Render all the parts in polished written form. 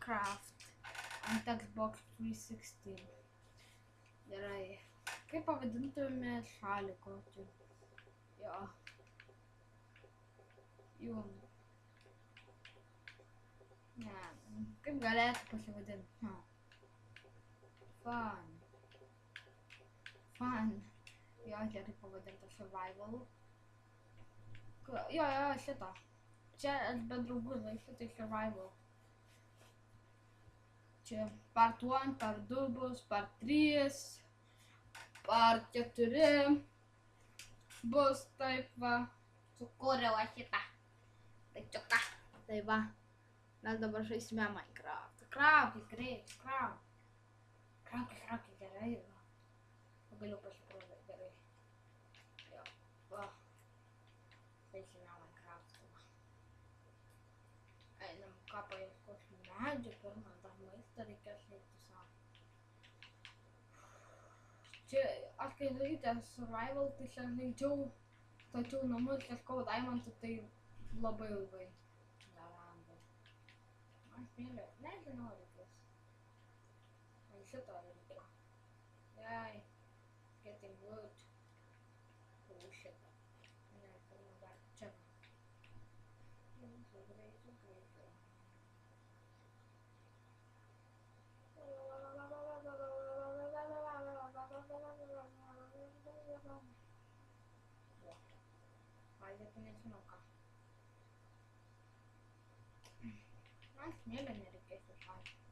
Minecraft ant Xbox 360. Gerai. Kaip pavadintume šalį kokį? Jo. Jum. Ne, kaip galėtų pasivadinti? Fun. Jo, gerai pavadinta survival. Jo, šitą. Čia aš be draugų žaisiu, tai survival. Čia part 1, part 2 bus, part 3, part 4 bus, taip va. Sukūriau aš šitą. Tai čia ką? Tai va. Mes dabar žaisime Minecraft. Kraukis, greit, kraukis, gerai. Pagaliau pasiprodo, gerai. Jo, va. Žaisime Minecraft. Einam ką paieškoti medžių, pirmą dar maistą reikės eiti savo. Čia, aš kai žaidžiu survival, tai čia žaidžiau, tačiau namus ieškau diamantų, tai labai ilgai. Nežinau reikės. Man šito reikia. Jai. Getting wood. Šitą. Ne, pirma dar čia. Greičiau. Valgyti nežinau ką. Man smėlio nereikės išvalgyti.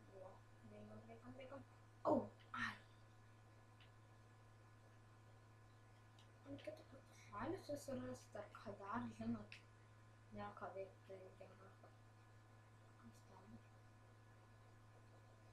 Buvo. Bėgam. Au! Ai! Reikėtų kad šalį susirasti, ar ką dar, žinot. Ne, ką veikti reikia. Kas ten?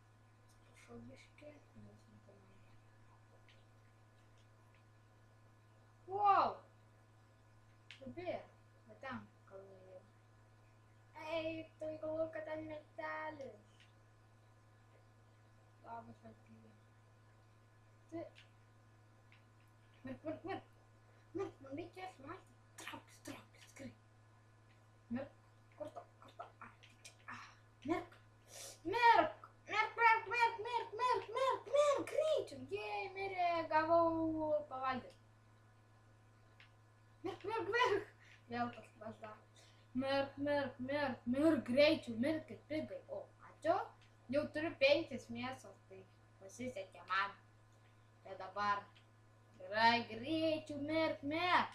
Atsiprašau biškį. Wow! Subėr. Bet ten kalnai. Ei, tu galvoju, kad ten miestelis. Labas, valstybė. Tai... Mirk. Man reikės valgyti. Traukis, skrai. Mirk, kurto. Mirk, greičiau. Jei, mirė, gavau pavalgyti. Mirk. Vėl tas pasdar. Mirk, greičiau, mirkit, pigai. O, ačiū. Jau turiu 5 mėsos, tai pasisekė man. Tai dabar. Gerai, greičiau, mirk. Mirk.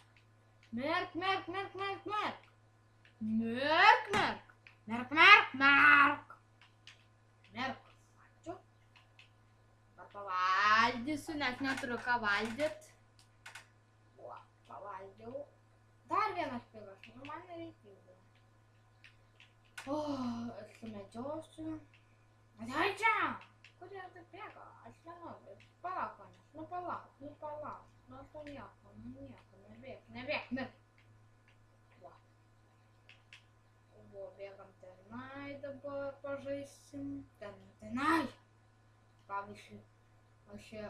Ačiū. Dabar pavalgysiu, nes neturiu ką valgyti. Pavalgiau. Dar vienas pigas, man nereikėjo. Aš sumedžiosiu. Ateik čia! Kodėl tai bėga? Aš nenoriu. Palauk. Nieko. Nebėk. Va. Bėgam tenai dabar pažaisim. Tenai. Pavyzdžiui, aš čia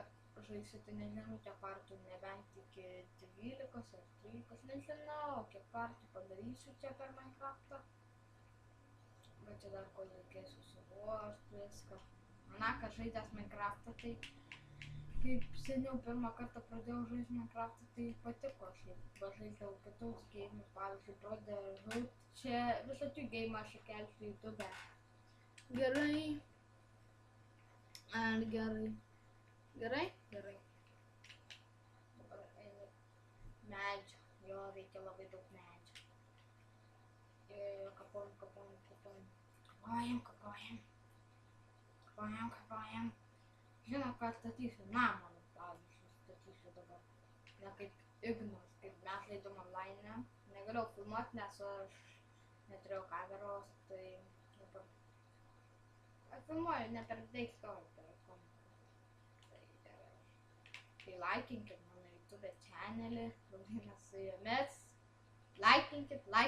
žaisiu, tai nežinau, kiek kartų, nebent iki 12 ar 13, nežinau, kiek kartų padarysiu čia per Minecraftą. Bet čia dar ko reikės susiruošti viską. Na, kad žaidęs Minecraftą, tai kaip seniau pirmą kartą pradėjau žaisti Minecraftą, tai patiko šiaip. Žaidžiau kitus gėjimus, pavyzdžiui, Brotherhood. Čia visokių gėjimų aš įkelsiu į YouTube. Gerai. Gerai. Dabar einu medžių. Jo, reikia labai daug medžių. Kapojam. Žinau, ką statysiu. Namą, pavyzdžiui, statysiu dabar. Ne kaip Ignas, kaip mes leidom online. Negalėjau filmuoti, nes aš neturėjau kameros, tai dabar. Aš filmuoju ne per daiktoj. Tai laikinkit mano YouTube channelį, draugina su jumis. Laikinkit. Va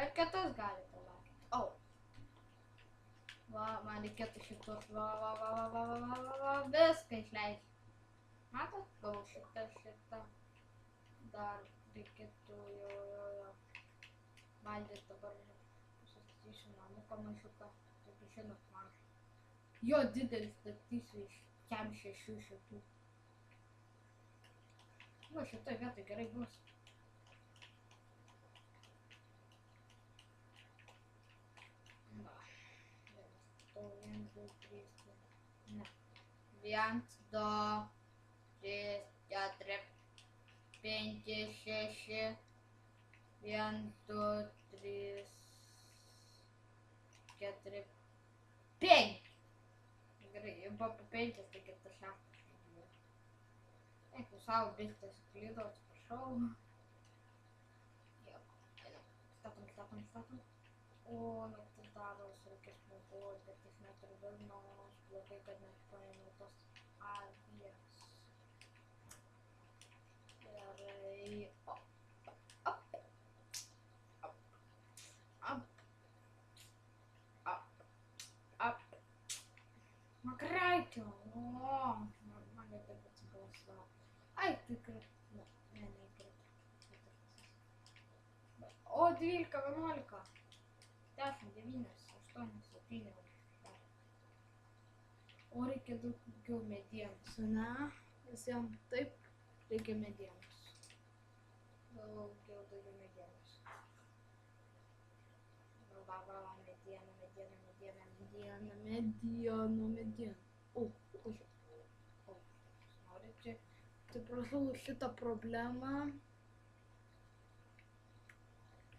ir kitus galite laikinti. O. Va, man reikėtų šitus, va, viską išleisti. Matot, gavau šitą. Dar reikėtų, jo. valgyt dabar sustatysiu namuką mažiuką, taigi žinot mažą. Jo didelį statysiu iš kem 600. Va, šitoj vietoj gerai bus. Va. 1, 2, 3, ne. 1, 2, 3, 4, 5, 6. 1, 2, 3, 4, 5. Gerai, jau buvo po 5, tai 4, 6. Eik, savo biškai suklydo, atsiprašau. Jo, statom. O, naktis daros, reikės mėgoti, bet jis neturi vilnos, blogai, kad net paėmiau tos avies. Gerai, Greičiau, man taip atsiprašau. Ai, tikrai, ne, O, 12, 11, 10, 9, 8, 7, 8. O reikia daugiau medienos, ne? Visiems taip reikia medienos. Daugiau medienos. Mediena. O, norite, atsiprašau šitą problemą.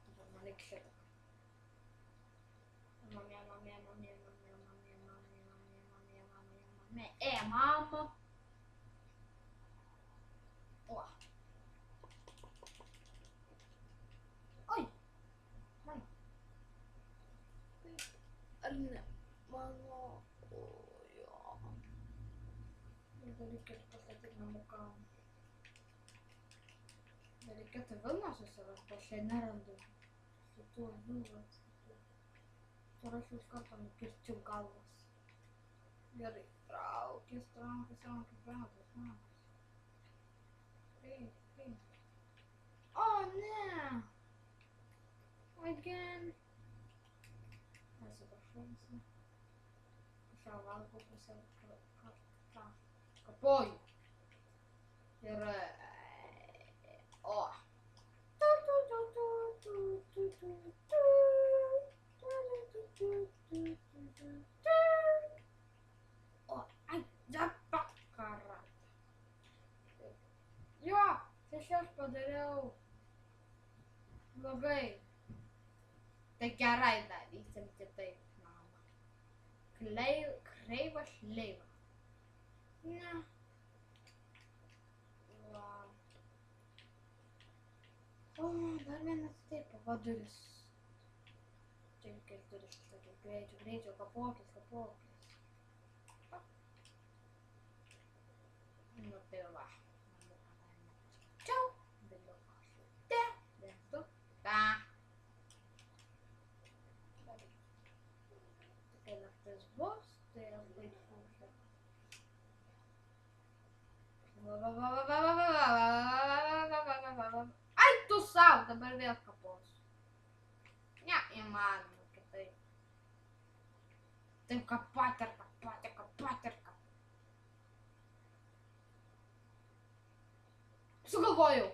Dabar man reikia šitą. Mama. O. Oi. Mano. Ar ne? Mano. Jo. Dar reikėtų pastatyti namuką. Dar reikėtų vilnos susirasti, aš čia nerandu. Su tuo vilnos. Ir aš iš karto nukirčiau galvas. Gerai, traukis. O, ne! Again. Atsiprašau visą. Aš jau valgau pusę kapoju. Ir... O. O, ai, dapakarat. Jo, tai aš padariau. Blogai. Tai gerai darysim kitaip, mama. Kreivą šleivą. Ne. Va. O, dar vienas taip, pavaduris. Čia reikės duris, sakė, greičiau, kapokis. Nu tai va. Čia. Vėliau kažkaip. Dėstu. Ta. Kai naktis bus, tai aš baigsiu. Ai, tu sau, dabar vėl kaposiu. Ne, įmanoma kitaip. Taip kapot. Sugalvojau.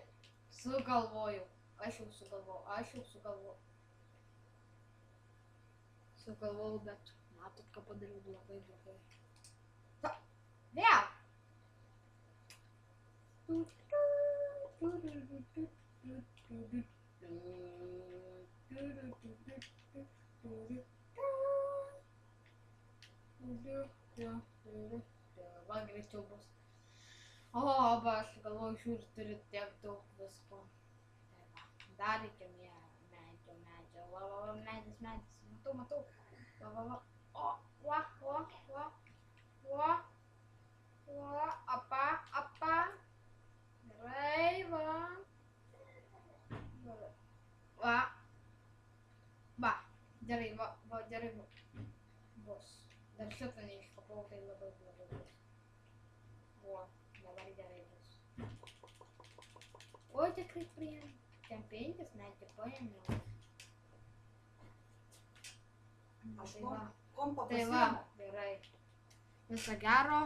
Aš jau sugalvojau. Sugalvojau, bet matot, ką padariau blogai. Vėl. Va, greičiau bus. O, aš galvoju, žiūri, turi tiek daug visko. Dar reikia medžio. Va, medis. Matau. Va, apa. Gerai, va. Gerai, bus. Dar šitą neiškapau, tai labai blogai bus. O, dabar gerai bus. O, tikrai priėmė. Ten 5 netgi paėmiau. Aš Tai va. kompą Tai va, pasiėmiau. gerai. Viso gero.